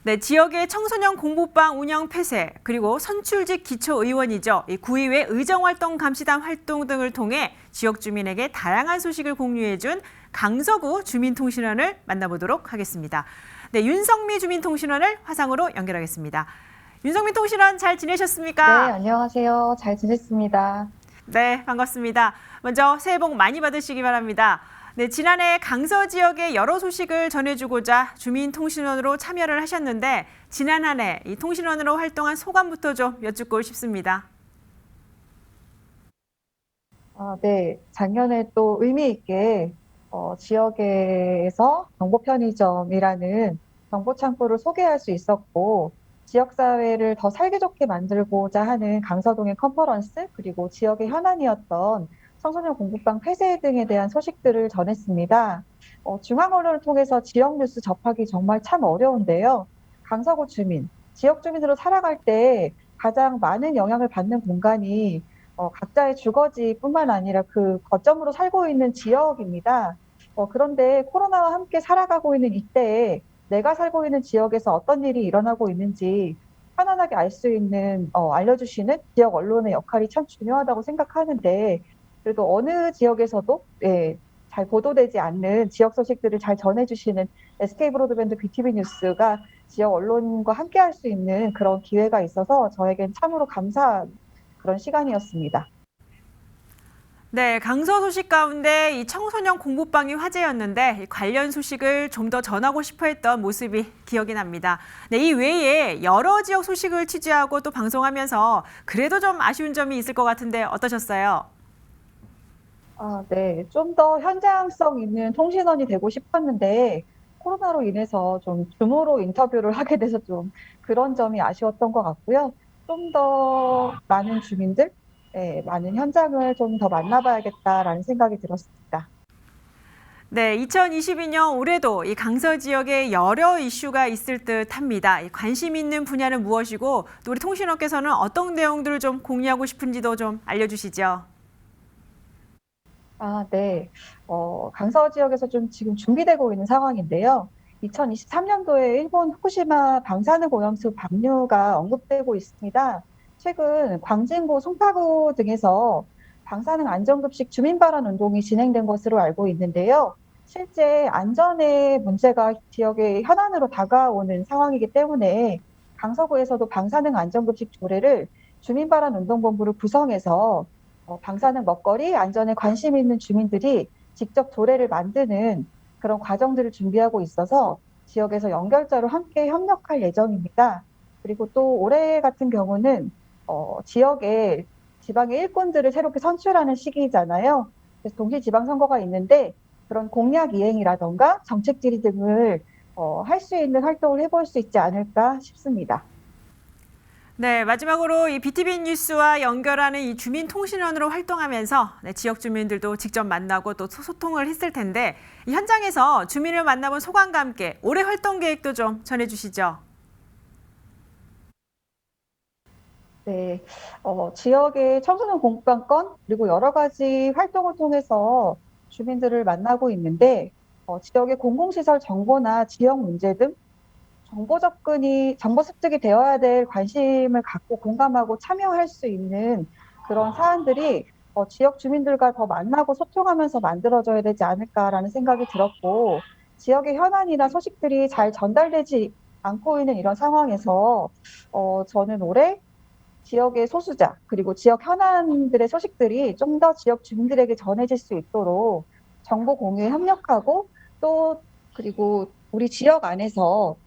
네, 지역의 청소년 공부방 운영 폐쇄, 그리고 선출직 기초의원이죠. 이 구의회 의정활동 감시단 활동 등을 통해 지역 주민에게 다양한 소식을 공유해준 강서구 주민통신원을 만나보도록 하겠습니다. 네, 윤성미 주민통신원을 화상으로 연결하겠습니다. 윤성미 통신원 잘 지내셨습니까? 네, 안녕하세요. 잘 지냈습니다. 네, 반갑습니다. 먼저 새해 복 많이 받으시기 바랍니다. 네, 지난해 강서 지역의 여러 소식을 전해주고자 주민통신원으로 참여를 하셨는데 지난 한 해 이 통신원으로 활동한 소감부터 좀 여쭙고 싶습니다. 네, 작년에 또 의미 있게 지역에서 정보편의점이라는 정보창구를 소개할 수 있었고 지역사회를 더 살기 좋게 만들고자 하는 강서동의 컨퍼런스 그리고 지역의 현안이었던 청소년 공부방 폐쇄 등에 대한 소식들을 전했습니다. 중앙 언론을 통해서 지역 뉴스 접하기 정말 참 어려운데요. 강서구 주민, 지역 주민으로 살아갈 때 가장 많은 영향을 받는 공간이 각자의 주거지뿐만 아니라 그 거점으로 살고 있는 지역입니다. 그런데 코로나와 함께 살아가고 있는 이때에 내가 살고 있는 지역에서 어떤 일이 일어나고 있는지 편안하게 알 수 있는 알려주시는 지역 언론의 역할이 참 중요하다고 생각하는데 그래도 어느 지역에서도 잘 보도되지 않는 지역 소식들을 잘 전해주시는 SK 브로드밴드 BTV 뉴스가 지역 언론과 함께 할 수 있는 그런 기회가 있어서 저에겐 참으로 감사한 그런 시간이었습니다. 네, 강서 소식 가운데 이 청소년 공부방이 화제였는데 관련 소식을 좀 더 전하고 싶어 했던 모습이 기억이 납니다. 네, 이 외에 여러 지역 소식을 취재하고 또 방송하면서 그래도 좀 아쉬운 점이 있을 것 같은데 어떠셨어요? 네. 좀 더 현장성 있는 통신원이 되고 싶었는데 코로나로 인해서 좀 줌으로 인터뷰를 하게 돼서 좀 그런 점이 아쉬웠던 것 같고요. 좀 더 많은 주민들, 많은 현장을 좀 더 만나봐야겠다라는 생각이 들었습니다. 네, 2022년 올해도 이 강서 지역에 여러 이슈가 있을 듯합니다. 관심 있는 분야는 무엇이고 또 우리 통신원께서는 어떤 내용들을 좀 공유하고 싶은지도 좀 알려주시죠. 네. 강서 지역에서 좀 지금 준비되고 있는 상황인데요. 2023년도에 일본 후쿠시마 방사능 오염수 방류가 언급되고 있습니다. 최근 광진구, 송파구 등에서 방사능 안전급식 주민 발언 운동이 진행된 것으로 알고 있는데요. 실제 안전의 문제가 지역의 현안으로 다가오는 상황이기 때문에 강서구에서도 방사능 안전급식 조례를 주민 발언 운동본부를 구성해서 방사능 먹거리 안전에 관심 있는 주민들이 직접 조례를 만드는 그런 과정들을 준비하고 있어서 지역에서 연결자로 함께 협력할 예정입니다. 그리고 또 올해 같은 경우는 지역에 지방의 일꾼들을 새롭게 선출하는 시기잖아요. 그래서 동시지방선거가 있는데 그런 공약 이행이라던가 정책 질의 등을 할 수 있는 활동을 해볼 수 있지 않을까 싶습니다. 네, 마지막으로 이 BTV 뉴스와 연결하는 이 주민통신원으로 활동하면서 지역 주민들도 직접 만나고 또 소통을 했을 텐데 이 현장에서 주민을 만나본 소감과 함께 올해 활동 계획도 좀 전해주시죠. 네, 지역의 청소년 공부방 건 그리고 여러 가지 활동을 통해서 주민들을 만나고 있는데 지역의 공공시설 정보나 지역 문제 등 정보 습득이 되어야 될 관심을 갖고 공감하고 참여할 수 있는 그런 사안들이 지역 주민들과 더 만나고 소통하면서 만들어져야 되지 않을까라는 생각이 들었고 지역의 현안이나 소식들이 잘 전달되지 않고 있는 이런 상황에서 저는 올해 지역의 소수자 그리고 지역 현안들의 소식들이 좀 더 지역 주민들에게 전해질 수 있도록 정보 공유에 협력하고 또 그리고 우리 지역 안에서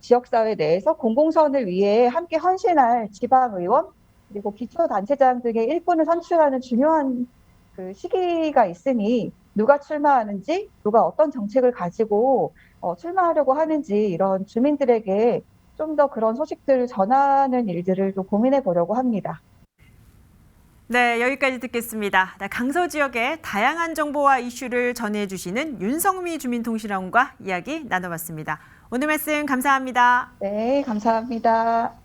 지역사회 내에서 공공선을 위해 함께 헌신할 지방의원 그리고 기초단체장 등의 일꾼을 선출하는 중요한 그 시기가 있으니 누가 출마하는지 누가 어떤 정책을 가지고 출마하려고 하는지 이런 주민들에게 좀 더 그런 소식들을 전하는 일들을 좀 고민해 보려고 합니다. 네, 여기까지 듣겠습니다. 강서 지역의 다양한 정보와 이슈를 전해주시는 윤성미 주민통신원과 이야기 나눠봤습니다. 오늘 말씀 감사합니다. 네, 감사합니다.